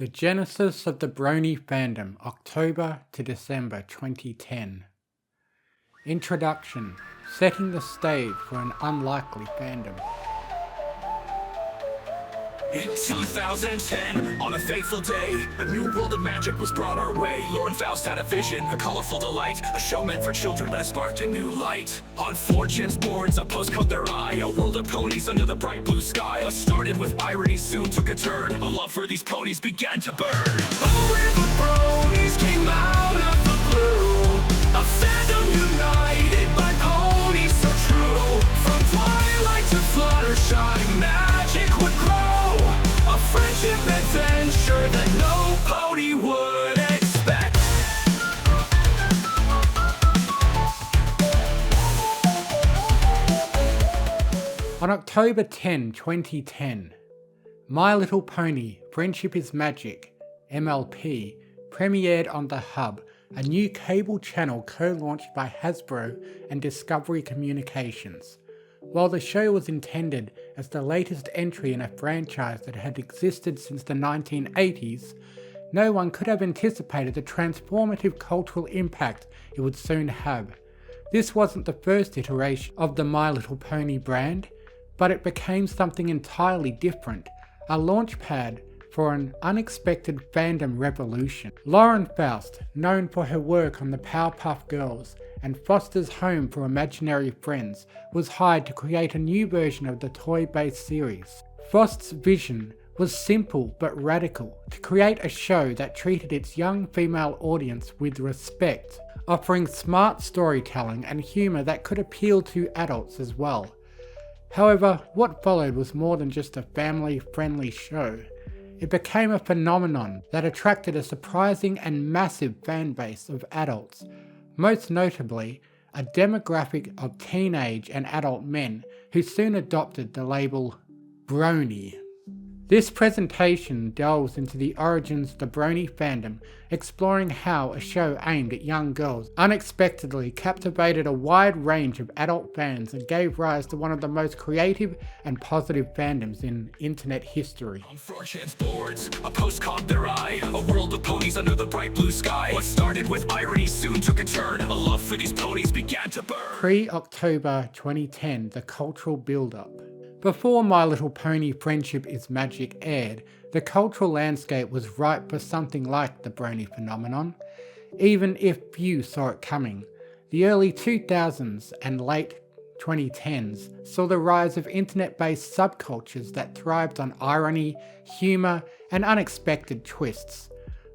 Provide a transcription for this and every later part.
The genesis of the Brony fandom, October to December 2010. Introduction, setting the stage for an unlikely fandom. In 2010, on a fateful day, a new world of magic was brought our way. Lauren Faust had a vision, a colorful delight, a show meant for children that sparked a new light. On 4chan's boards, a post caught their eye, a world of ponies under the bright blue sky. What started with irony soon took a turn, a love for these ponies began to burn. A wave of bronies came out of the blue, a fandom united by ponies so true. From twilight to Fluttershy, magic would grow. A friendship adventure that no pony would expect. On October 10, 2010, My Little Pony Friendship is Magic, MLP, premiered on The Hub, a new cable channel co-launched by Hasbro and Discovery Communications. While the show was intended as the latest entry in a franchise that had existed since the 1980s, no one could have anticipated the transformative cultural impact it would soon have. This wasn't the first iteration of the My Little Pony brand, but it became something entirely different, a launchpad for an unexpected fandom revolution. Lauren Faust, known for her work on the Powerpuff Girls and Foster's Home for Imaginary Friends, was hired to create a new version of the toy-based series. Faust's vision was simple but radical, to create a show that treated its young female audience with respect, offering smart storytelling and humour that could appeal to adults as well. However, what followed was more than just a family-friendly show. It became a phenomenon that attracted a surprising and massive fan base of adults, most notably a demographic of teenage and adult men who soon adopted the label Brony. This presentation delves into the origins of the Brony fandom, exploring how a show aimed at young girls unexpectedly captivated a wide range of adult fans and gave rise to one of the most creative and positive fandoms in internet history. On 4chan's boards, a post caught their eye, a world of ponies under the bright blue sky. What started with irony soon took a turn, a love for these ponies began to burn. Pre-October 2010, the cultural build-up. Before My Little Pony Friendship is Magic aired, the cultural landscape was ripe for something like the Brony phenomenon, even if few saw it coming. The early 2000s and late 2010s saw the rise of internet-based subcultures that thrived on irony, humour, and unexpected twists.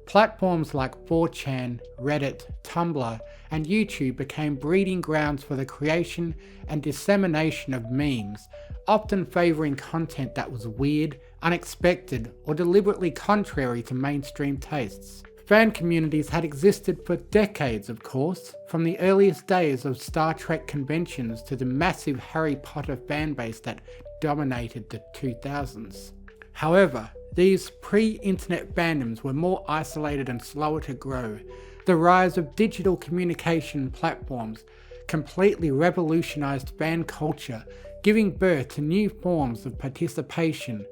Platforms like 4chan, Reddit, Tumblr, and YouTube became breeding grounds for the creation and dissemination of memes, often favouring content that was weird, unexpected, or deliberately contrary to mainstream tastes. Fan communities had existed for decades, of course, from the earliest days of Star Trek conventions to the massive Harry Potter fanbase that dominated the 2000s. However, these pre-internet fandoms were more isolated and slower to grow. The rise of digital communication platforms completely revolutionized fan culture, giving birth to new forms of participation,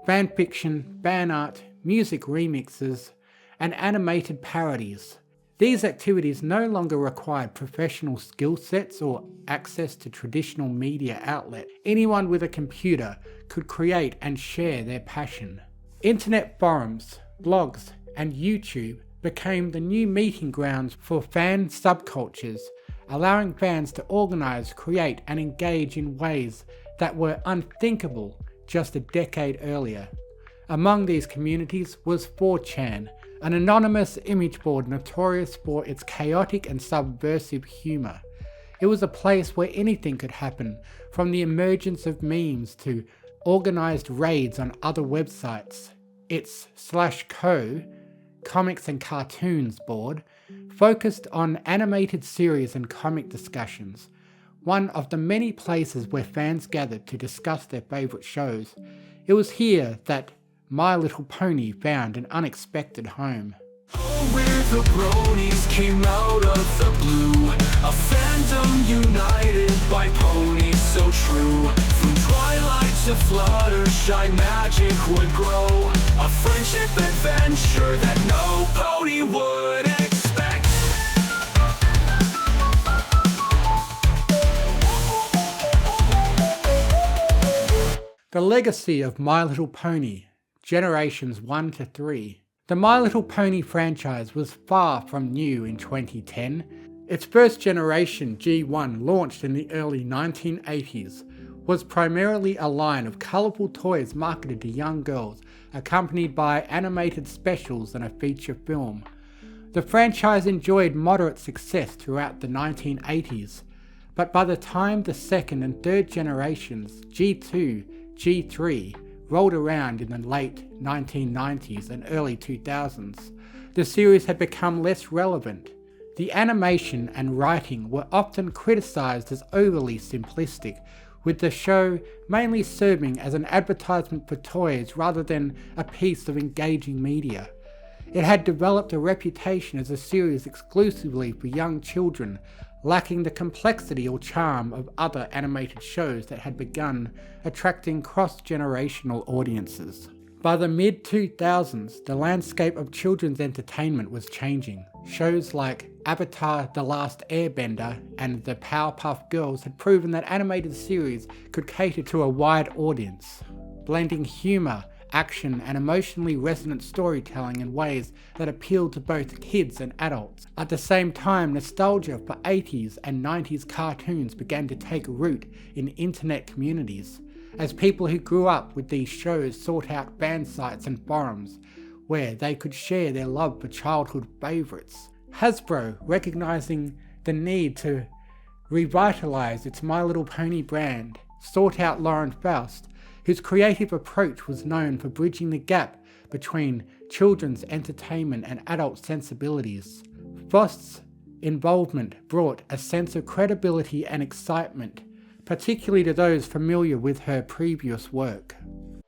fanfiction, fan art, music remixes, and animated parodies. These activities no longer required professional skill sets or access to traditional media outlet. Anyone with a computer could create and share their passion. Internet forums, blogs, and YouTube became the new meeting grounds for fan subcultures, allowing fans to organise, create, and engage in ways that were unthinkable just a decade earlier. Among these communities was 4chan, an anonymous image board notorious for its chaotic and subversive humour. It was a place where anything could happen, from the emergence of memes to organised raids on other websites. Its /co, Comics and Cartoons board, focused on animated series and comic discussions, one of the many places where fans gathered to discuss their favourite shows. It was here that My Little Pony found an unexpected home. Oh, we're the Bronies, came out of the blue. A fandom united by ponies so true. From twilight to Fluttershy, magic would grow. A friendship adventure that no pony would expect. The legacy of My Little Pony, generations 1 to 3. The My Little Pony franchise was far from new in 2010. Its first generation, G1, launched in the early 1980s, was primarily a line of colourful toys marketed to young girls, accompanied by animated specials and a feature film. The franchise enjoyed moderate success throughout the 1980s, but by the time the second and third generations, G2, G3, rolled around in the late 1990s and early 2000s, the series had become less relevant. The animation and writing were often criticised as overly simplistic, with the show mainly serving as an advertisement for toys rather than a piece of engaging media. It had developed a reputation as a series exclusively for young children, lacking the complexity or charm of other animated shows that had begun attracting cross-generational audiences. By the mid-2000s, the landscape of children's entertainment was changing. Shows like Avatar: The Last Airbender and The Powerpuff Girls had proven that animated series could cater to a wide audience, blending humour, action and emotionally resonant storytelling in ways that appealed to both kids and adults. At the same time, nostalgia for 80s and 90s cartoons began to take root in internet communities, as people who grew up with these shows sought out fan sites and forums where they could share their love for childhood favourites. Hasbro, recognising the need to revitalise its My Little Pony brand, sought out Lauren Faust, whose creative approach was known for bridging the gap between children's entertainment and adult sensibilities. Faust's involvement brought a sense of credibility and excitement, particularly to those familiar with her previous work.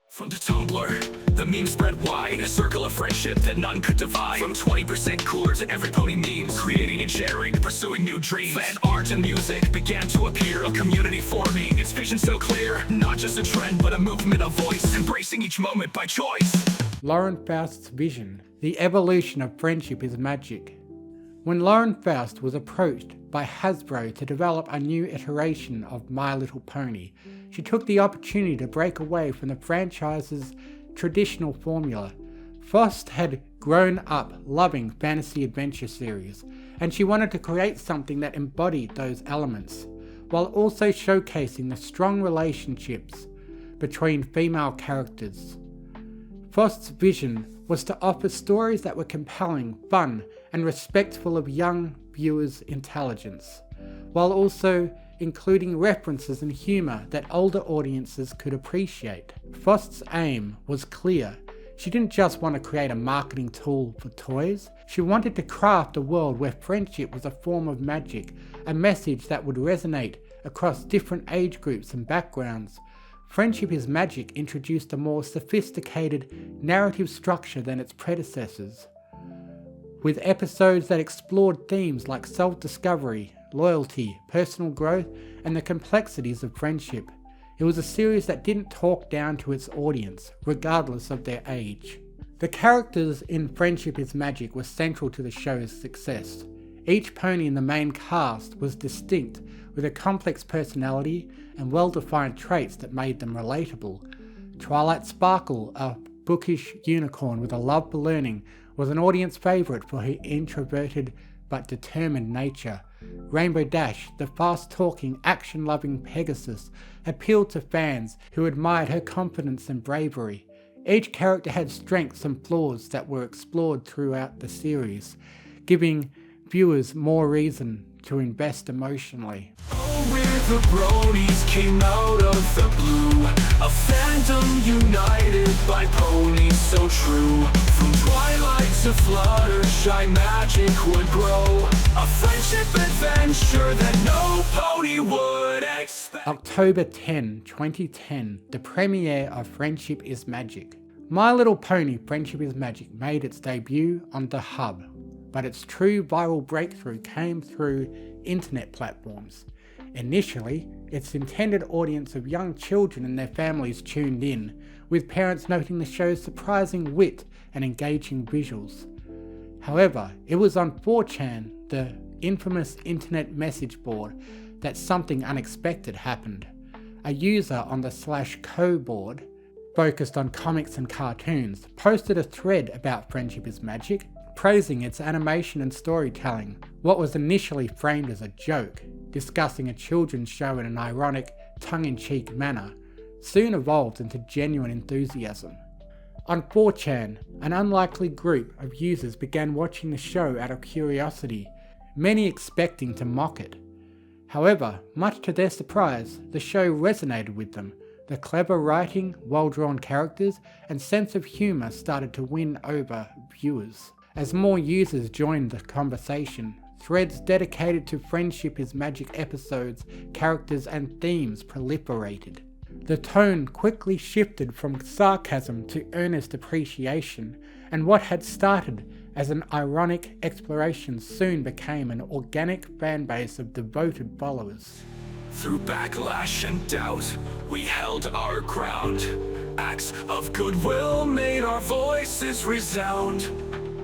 From the Tumblr, the meme spread wide, a circle of friendship that none could divide. From 20% cooler to every pony memes, creating and sharing, pursuing new dreams. Fan art and music began to appear, a community forming, its vision so clear. Not just a trend, but a movement of voice, embracing each moment by choice. Lauren Faust's vision, the evolution of friendship is magic. When Lauren Faust was approached by Hasbro to develop a new iteration of My Little Pony, she took the opportunity to break away from the franchise's traditional formula. Faust had grown up loving fantasy adventure series, and she wanted to create something that embodied those elements, while also showcasing the strong relationships between female characters. Faust's vision was to offer stories that were compelling, fun, and respectful of young viewers' intelligence, while also including references and humour that older audiences could appreciate. Faust's aim was clear. She didn't just want to create a marketing tool for toys, she wanted to craft a world where friendship was a form of magic, a message that would resonate across different age groups and backgrounds. Friendship is Magic introduced a more sophisticated narrative structure than its predecessors, with episodes that explored themes like self-discovery, loyalty, personal growth, and the complexities of friendship. It was a series that didn't talk down to its audience, regardless of their age. The characters in Friendship is Magic were central to the show's success. Each pony in the main cast was distinct, with a complex personality and well-defined traits that made them relatable. Twilight Sparkle, a bookish unicorn with a love for learning, was an audience favourite for her introverted but determined nature. Rainbow Dash, the fast-talking, action-loving Pegasus, appealed to fans who admired her confidence and bravery. Each character had strengths and flaws that were explored throughout the series, giving viewers more reason to invest emotionally. Oh, we're the Bronies, came out of the blue. A fandom united by ponies so true. From twilight to Fluttershy, magic would grow. A friendship adventure that no pony would expect. October 10, 2010, the premiere of Friendship is Magic. My Little Pony Friendship is Magic made its debut on The Hub. but its true viral breakthrough came through internet platforms. Initially, its intended audience of young children and their families tuned in, with parents noting the show's surprising wit and engaging visuals. However, it was on 4chan, the infamous internet message board, that something unexpected happened. A user on the /co board, focused on comics and cartoons, posted a thread about Friendship is Magic, praising its animation and storytelling. What was initially framed as a joke, discussing a children's show in an ironic, tongue-in-cheek manner, soon evolved into genuine enthusiasm. On 4chan, an unlikely group of users began watching the show out of curiosity, many expecting to mock it. However, much to their surprise, the show resonated with them. The clever writing, well-drawn characters, and sense of humour started to win over viewers. As more users joined the conversation, threads dedicated to Friendship is Magic episodes, characters, and themes proliferated. The tone quickly shifted from sarcasm to earnest appreciation, and what had started as an ironic exploration soon became an organic fanbase of devoted followers. Through backlash and doubt, we held our ground. Acts of goodwill made our voices resound.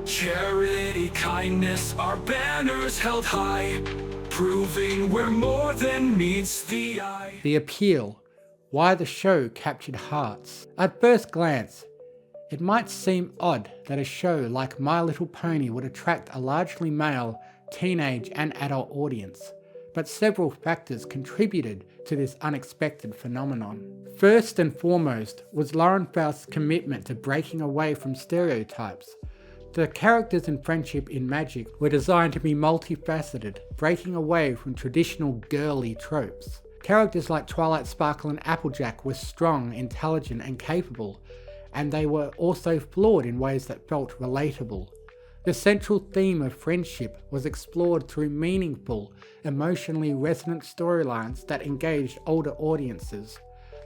Charity, kindness, our banners held high, proving we're more than meets the eye. The appeal, why the show captured hearts. At first glance, it might seem odd that a show like My Little Pony would attract a largely male, teenage and adult audience, but several factors contributed to this unexpected phenomenon. First and foremost was Lauren Faust's commitment to breaking away from stereotypes. The characters in Friendship in Magic were designed to be multifaceted, breaking away from traditional girly tropes. Characters like Twilight Sparkle and Applejack were strong, intelligent and capable, and they were also flawed in ways that felt relatable. The central theme of friendship was explored through meaningful, emotionally resonant storylines that engaged older audiences.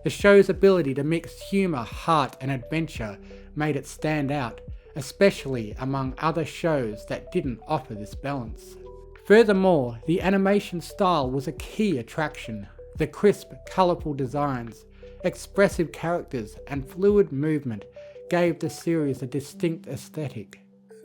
The show's ability to mix humour, heart and adventure made it stand out, especially among other shows that didn't offer this balance. Furthermore, the animation style was a key attraction. The crisp, colourful designs, expressive characters and fluid movement gave the series a distinct aesthetic.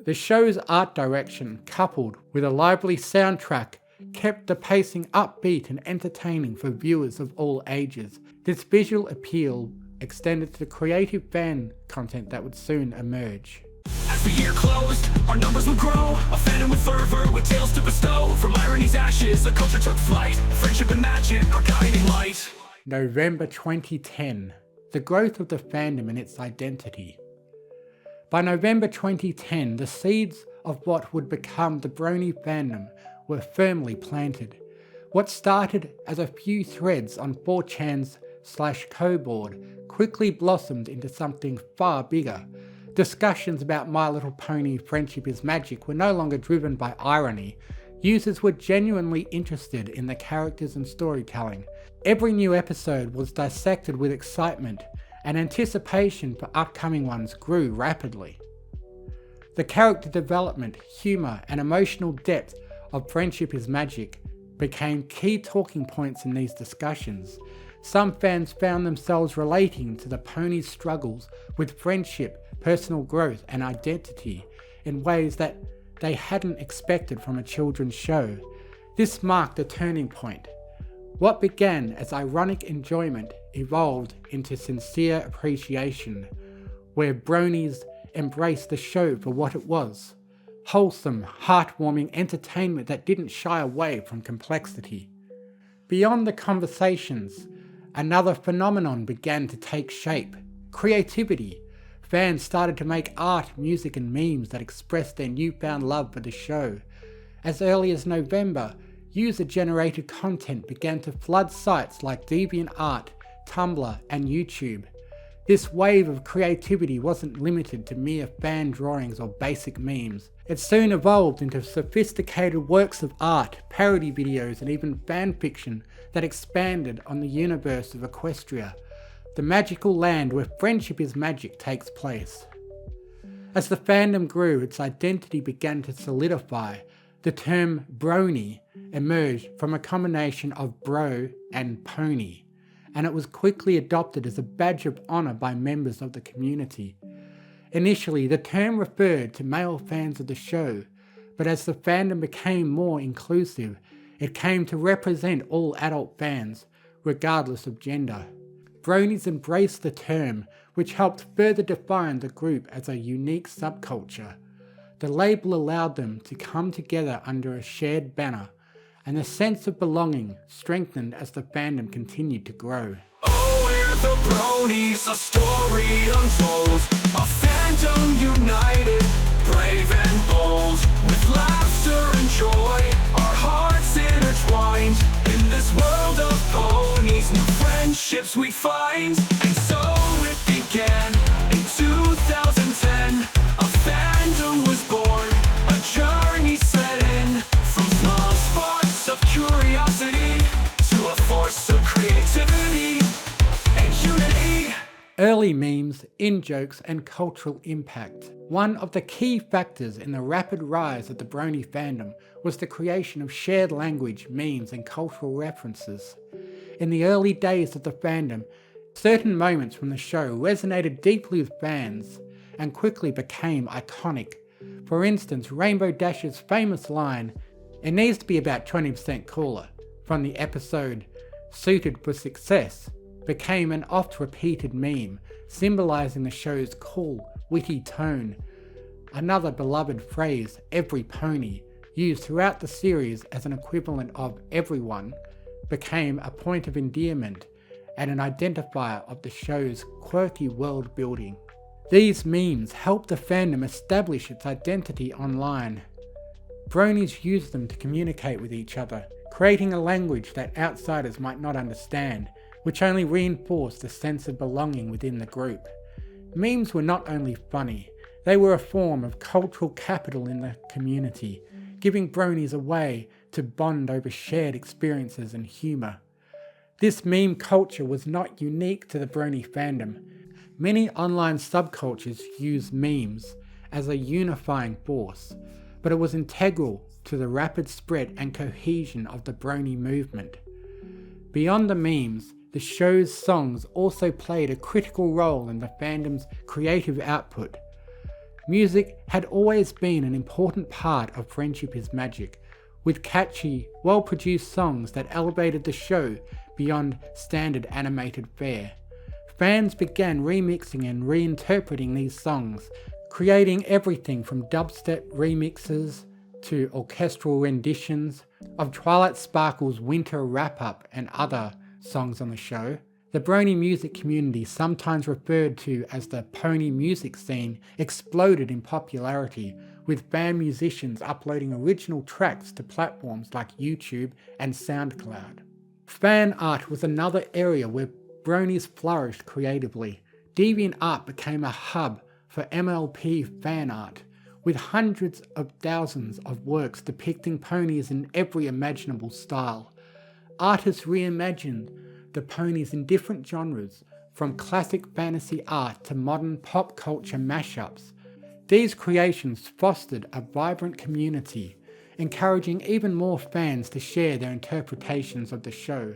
The show's art direction, coupled with a lively soundtrack, kept the pacing upbeat and entertaining for viewers of all ages. This visual appeal extended to the creative fan content that would soon emerge. As the year closed, our numbers would grow. A fandom with fervor, with tales to bestow. From irony's ashes, the culture took flight. Friendship and magic, our guiding light. November 2010. The growth of the fandom and its identity. By November 2010, the seeds of what would become the Brony fandom were firmly planted. What started as a few threads on 4chan's /co board quickly blossomed into something far bigger. Discussions about My Little Pony Friendship is Magic were no longer driven by irony. Users were genuinely interested in the characters and storytelling. Every new episode was dissected with excitement, and anticipation for upcoming ones grew rapidly. The character development, humour and emotional depth of Friendship is Magic became key talking points in these discussions. Some fans found themselves relating to the pony's struggles with friendship, personal growth and identity in ways that they hadn't expected from a children's show. This marked a turning point. What began as ironic enjoyment evolved into sincere appreciation, where bronies embraced the show for what it was. Wholesome, heartwarming entertainment that didn't shy away from complexity. Beyond the conversations, another phenomenon began to take shape: creativity. Fans started to make art, music and memes that expressed their newfound love for the show. As early as November, user-generated content began to flood sites like DeviantArt, Tumblr and YouTube. This wave of creativity wasn't limited to mere fan drawings or basic memes. It soon evolved into sophisticated works of art, parody videos and even fanfiction that expanded on the universe of Equestria, the magical land where Friendship is Magic takes place. As the fandom grew, its identity began to solidify. The term Brony emerged from a combination of bro and pony, and it was quickly adopted as a badge of honour by members of the community. Initially, the term referred to male fans of the show, but as the fandom became more inclusive, it came to represent all adult fans, regardless of gender. Bronies embraced the term, which helped further define the group as a unique subculture. The label allowed them to come together under a shared banner, and the sense of belonging strengthened as the fandom continued to grow. Oh, we're the Bronies, a story untold, a fandom united, brave and bold, with laughter and joy, our hearts intertwined. In this world of ponies, new friendships we find. And so it began in 2010, a fandom was born, a journey set in, from small sparks of curiosity to a force of creativity and unity. Early memes, in-jokes and cultural impact. One of the key factors in the rapid rise of the Brony fandom was the creation of shared language, memes and cultural references. In the early days of the fandom, certain moments from the show resonated deeply with fans and quickly became iconic. For instance, Rainbow Dash's famous line, "It needs to be about 20% cooler," from the episode Suited for Success, became an oft-repeated meme, symbolising the show's cool, witty tone. Another beloved phrase, "every pony," used throughout the series as an equivalent of "everyone," became a point of endearment and an identifier of the show's quirky world building. These memes helped the fandom establish its identity online. Bronies used them to communicate with each other, creating a language that outsiders might not understand, which only reinforced the sense of belonging within the group. Memes were not only funny, they were a form of cultural capital in the community, giving Bronies a way to bond over shared experiences and humour. This meme culture was not unique to the Brony fandom. Many online subcultures use memes as a unifying force, but it was integral to the rapid spread and cohesion of the Brony movement. Beyond the memes, the show's songs also played a critical role in the fandom's creative output. Music had always been an important part of Friendship is Magic, with catchy, well-produced songs that elevated the show beyond standard animated fare. Fans began remixing and reinterpreting these songs, creating everything from dubstep remixes to orchestral renditions of Twilight Sparkle's Winter Wrap-Up and other songs on the show. The Brony music community, sometimes referred to as the pony music scene, exploded in popularity, with fan musicians uploading original tracks to platforms like YouTube and SoundCloud. Fan art was another area where Bronies flourished creatively. DeviantArt became a hub for MLP fan art, with hundreds of thousands of works depicting ponies in every imaginable style. Artists reimagined the ponies in different genres, from classic fantasy art to modern pop culture mashups. These creations fostered a vibrant community, encouraging even more fans to share their interpretations of the show.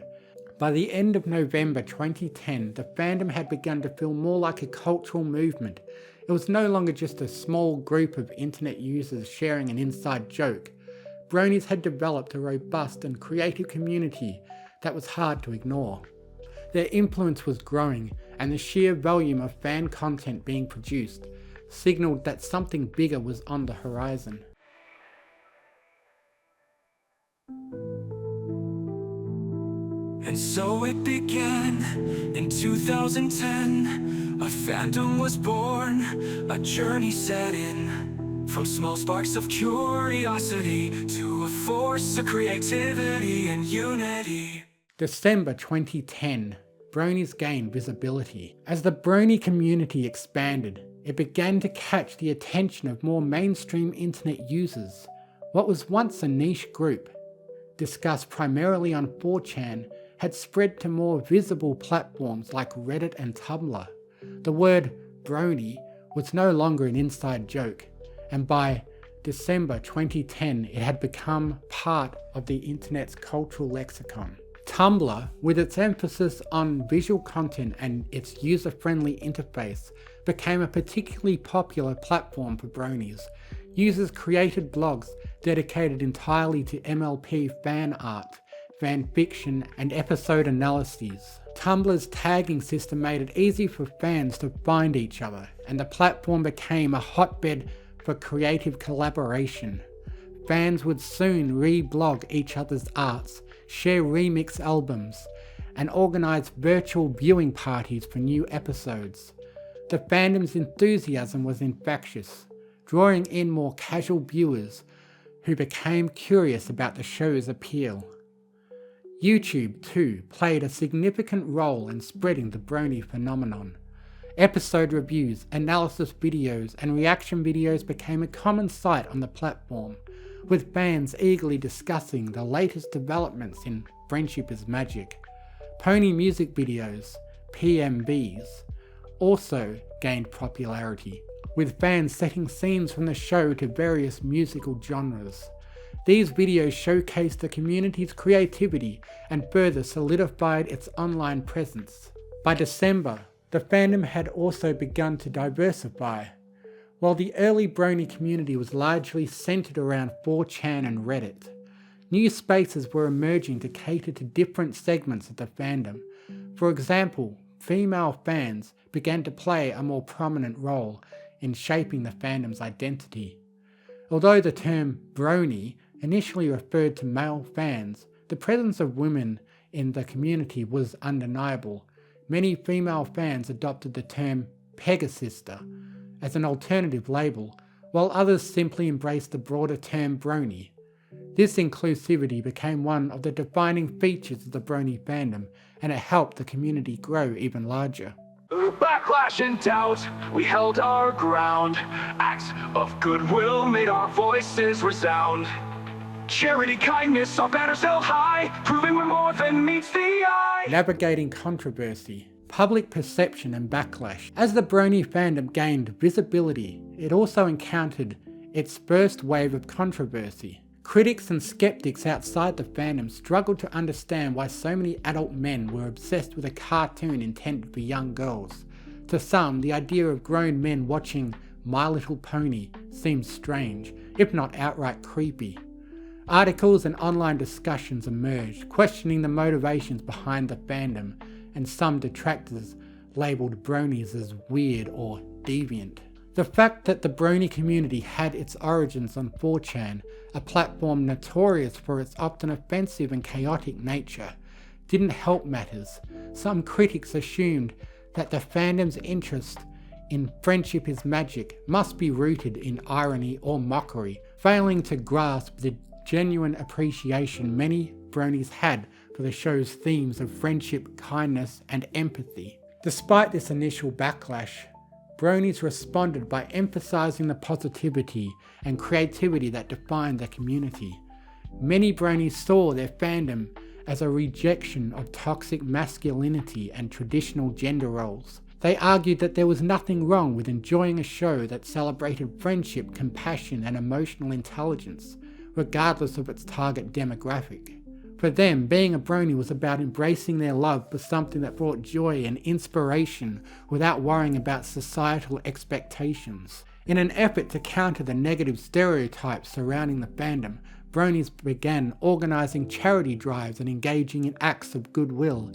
By the end of November 2010, the fandom had begun to feel more like a cultural movement. It was no longer just a small group of internet users sharing an inside joke. Bronies had developed a robust and creative community that was hard to ignore. Their influence was growing, and the sheer volume of fan content being produced signaled that something bigger was on the horizon. And so it began in 2010. A fandom was born, a journey set in, from small sparks of curiosity to a force of creativity and unity. December 2010, Bronies gained visibility. As the Brony community expanded, it began to catch the attention of more mainstream internet users. What was once a niche group, discussed primarily on 4chan, had spread to more visible platforms like Reddit and Tumblr. The word Brony was no longer an inside joke, and by December 2010 it had become part of the internet's cultural lexicon. Tumblr, with its emphasis on visual content and its user-friendly interface, became a particularly popular platform for bronies. Users created blogs dedicated entirely to MLP fan art, fan fiction, and episode analyses. Tumblr's tagging system made it easy for fans to find each other, and the platform became a hotbed for creative collaboration. Fans would soon reblog each other's arts, share remix albums, and organise virtual viewing parties for new episodes. The fandom's enthusiasm was infectious, drawing in more casual viewers who became curious about the show's appeal. YouTube, too, played a significant role in spreading the brony phenomenon. Episode reviews, analysis videos, and reaction videos became a common sight on the platform, with fans eagerly discussing the latest developments in Friendship is Magic. Pony music videos, PMVs, also gained popularity, with fans setting scenes from the show to various musical genres. These videos showcased the community's creativity and further solidified its online presence. By December, the fandom had also begun to diversify. While the early brony community was largely centered around 4chan and Reddit, new spaces were emerging to cater to different segments of the fandom. For example, female fans began to play a more prominent role in shaping the fandom's identity. Although the term brony initially referred to male fans, the presence of women in the community was undeniable. Many female fans adopted the term Pegasister as an alternative label, while others simply embraced the broader term brony. This inclusivity became one of the defining features of the brony fandom, and it helped the community grow even larger. Through backlash and doubt, we held our ground. Acts of goodwill made our voices resound. Charity, kindness, our banners held high, proving we're more than meets the eye. Navigating controversy, public perception and backlash. As the brony fandom gained visibility, it also encountered its first wave of controversy. Critics and skeptics outside the fandom struggled to understand why so many adult men were obsessed with a cartoon intended for young girls. To some, the idea of grown men watching My Little Pony seemed strange, if not outright creepy. Articles and online discussions emerged, questioning the motivations behind the fandom, and some detractors labelled bronies as weird or deviant. The fact that the brony community had its origins on 4chan, a platform notorious for its often offensive and chaotic nature, didn't help matters. Some critics assumed that the fandom's interest in Friendship is Magic must be rooted in irony or mockery, failing to grasp the genuine appreciation many bronies had for the show's themes of friendship, kindness, and empathy. Despite this initial backlash, bronies responded by emphasizing the positivity and creativity that defined the community. Many bronies saw their fandom as a rejection of toxic masculinity and traditional gender roles. They argued that there was nothing wrong with enjoying a show that celebrated friendship, compassion, and emotional intelligence, regardless of its target demographic. For them, being a brony was about embracing their love for something that brought joy and inspiration without worrying about societal expectations. In an effort to counter the negative stereotypes surrounding the fandom, bronies began organising charity drives and engaging in acts of goodwill.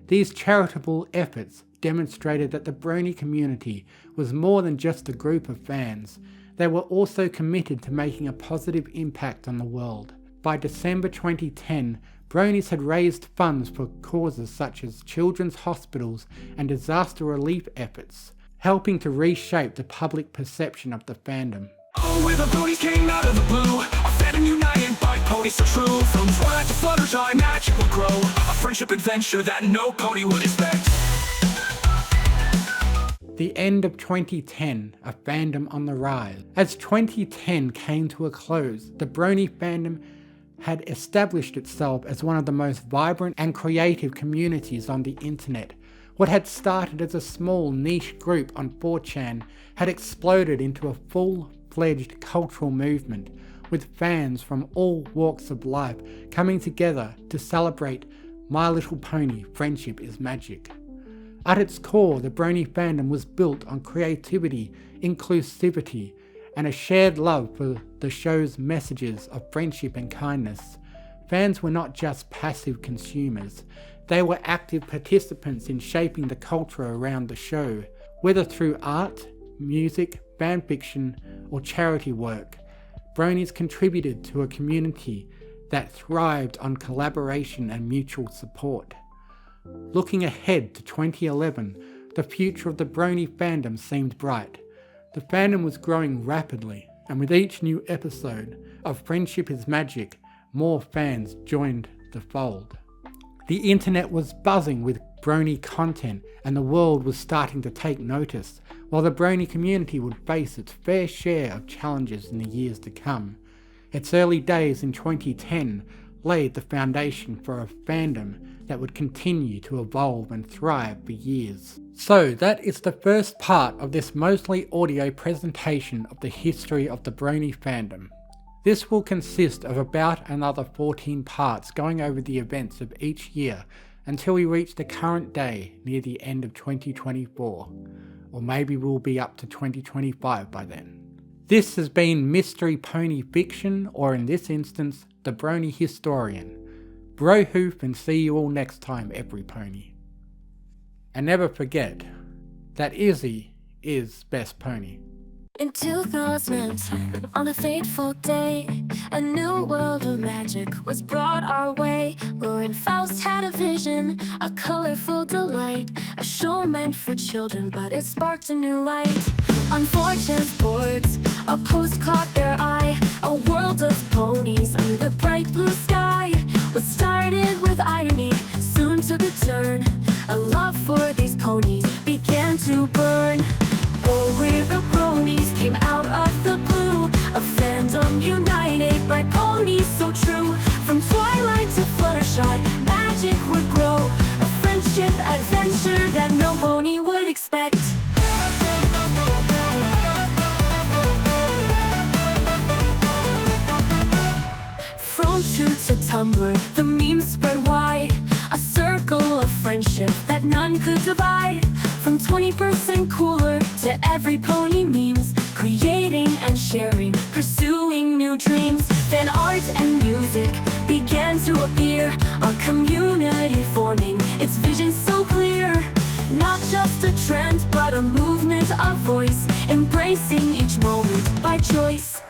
These charitable efforts demonstrated that the brony community was more than just a group of fans. They were also committed to making a positive impact on the world. By December 2010, bronies had raised funds for causes such as children's hospitals and disaster relief efforts, helping to reshape the public perception of the fandom. Oh, where the bronies came out of the blue, a fandom united by ponies so true. From Twilight to Fluttershy, magic will grow, a friendship adventure that no pony would expect. The end of 2010, a fandom on the rise. As 2010 came to a close, the brony fandom had established itself as one of the most vibrant and creative communities on the internet. What had started as a small niche group on 4chan had exploded into a full-fledged cultural movement, with fans from all walks of life coming together to celebrate My Little Pony Friendship is Magic. At its core, the Brony fandom was built on creativity, inclusivity, and a shared love for the show's messages of friendship and kindness. Fans were not just passive consumers, they were active participants in shaping the culture around the show, whether through art, music, fanfiction, or charity work. Bronies contributed to a community that thrived on collaboration and mutual support. Looking ahead to 2011, the future of the Brony fandom seemed bright. The fandom was growing rapidly, and with each new episode of Friendship is Magic, more fans joined the fold. The internet was buzzing with Brony content, and the world was starting to take notice, while the Brony community would face its fair share of challenges in the years to come. Its early days in 2010 laid the foundation for a fandom that would continue to evolve and thrive for years. So that is the first part of this mostly audio presentation of the history of the Brony fandom. This will consist of about another 14 parts going over the events of each year until we reach the current day near the end of 2024, or maybe we'll be up to 2025 by then. This has been Mystery Pony Fiction, or in this instance, the Brony Historian. Bro hoof, and see you all next time, every pony. And never forget that Izzy is best pony. In 2010, on a fateful day, a new world of magic was brought our way. Lauren Faust had a vision, a colorful delight, a show meant for children, but it sparked a new light. On 4chan's boards, a post caught their eye, a world of ponies under the bright blue sky. What started with irony soon took a turn. A love for these ponies began to burn. Oh, we're the Bronies came out of the blue, a fandom united by ponies so true. From twilight to Fluttershy, magic would grow, a friendship adventure that no pony would expect. From truth to Tumblr, the memes spread wide, a circle of friendship that none could divide. From 20% cooler to every pony memes, creating and sharing, pursuing new dreams. Fan art and music began to appear, a community forming, its vision so clear. Not just a trend, but a movement of voice, embracing each moment by choice.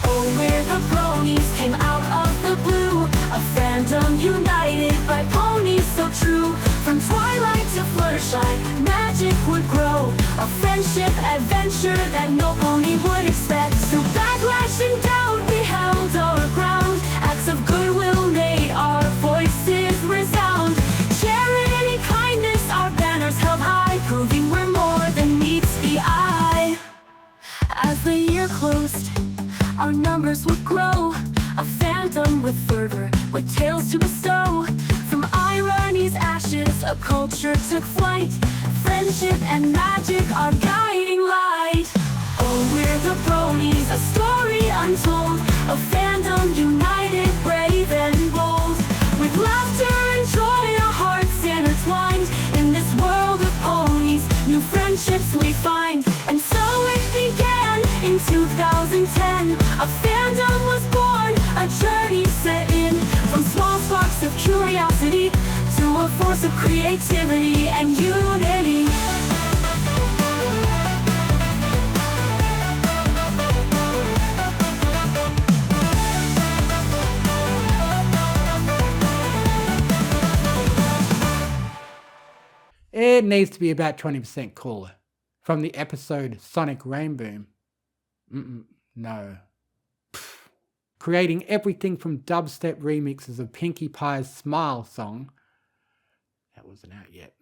Oh, we're the Bronies came out of the blue, a fandom united by ponies so true. From twilight to Fluttershy, magic would grow, a friendship adventure that no pony would expect. Through backlash and doubt, we held our ground. Acts of goodwill made our voices resound. Charity, kindness, our banners held high, proving we're more than meets the eye. As the year closed, our numbers would grow, a fandom with fervor, with tales to bestow. From irony's ashes, a culture took flight, friendship and magic, our guiding light. Oh, we're the Bronies, a story untold, a fandom united, brave and bold. With laughter and joy, our hearts intertwined. In this world of ponies, new friendships we find. And so it began in 2010. A fandom was born, a journey set in. From small sparks of curiosity to a force of creativity and unity. It needs to be about 20% cooler. From the episode Sonic Rainboom. No. Creating everything from dubstep remixes of Pinkie Pie's Smile song. That wasn't out yet.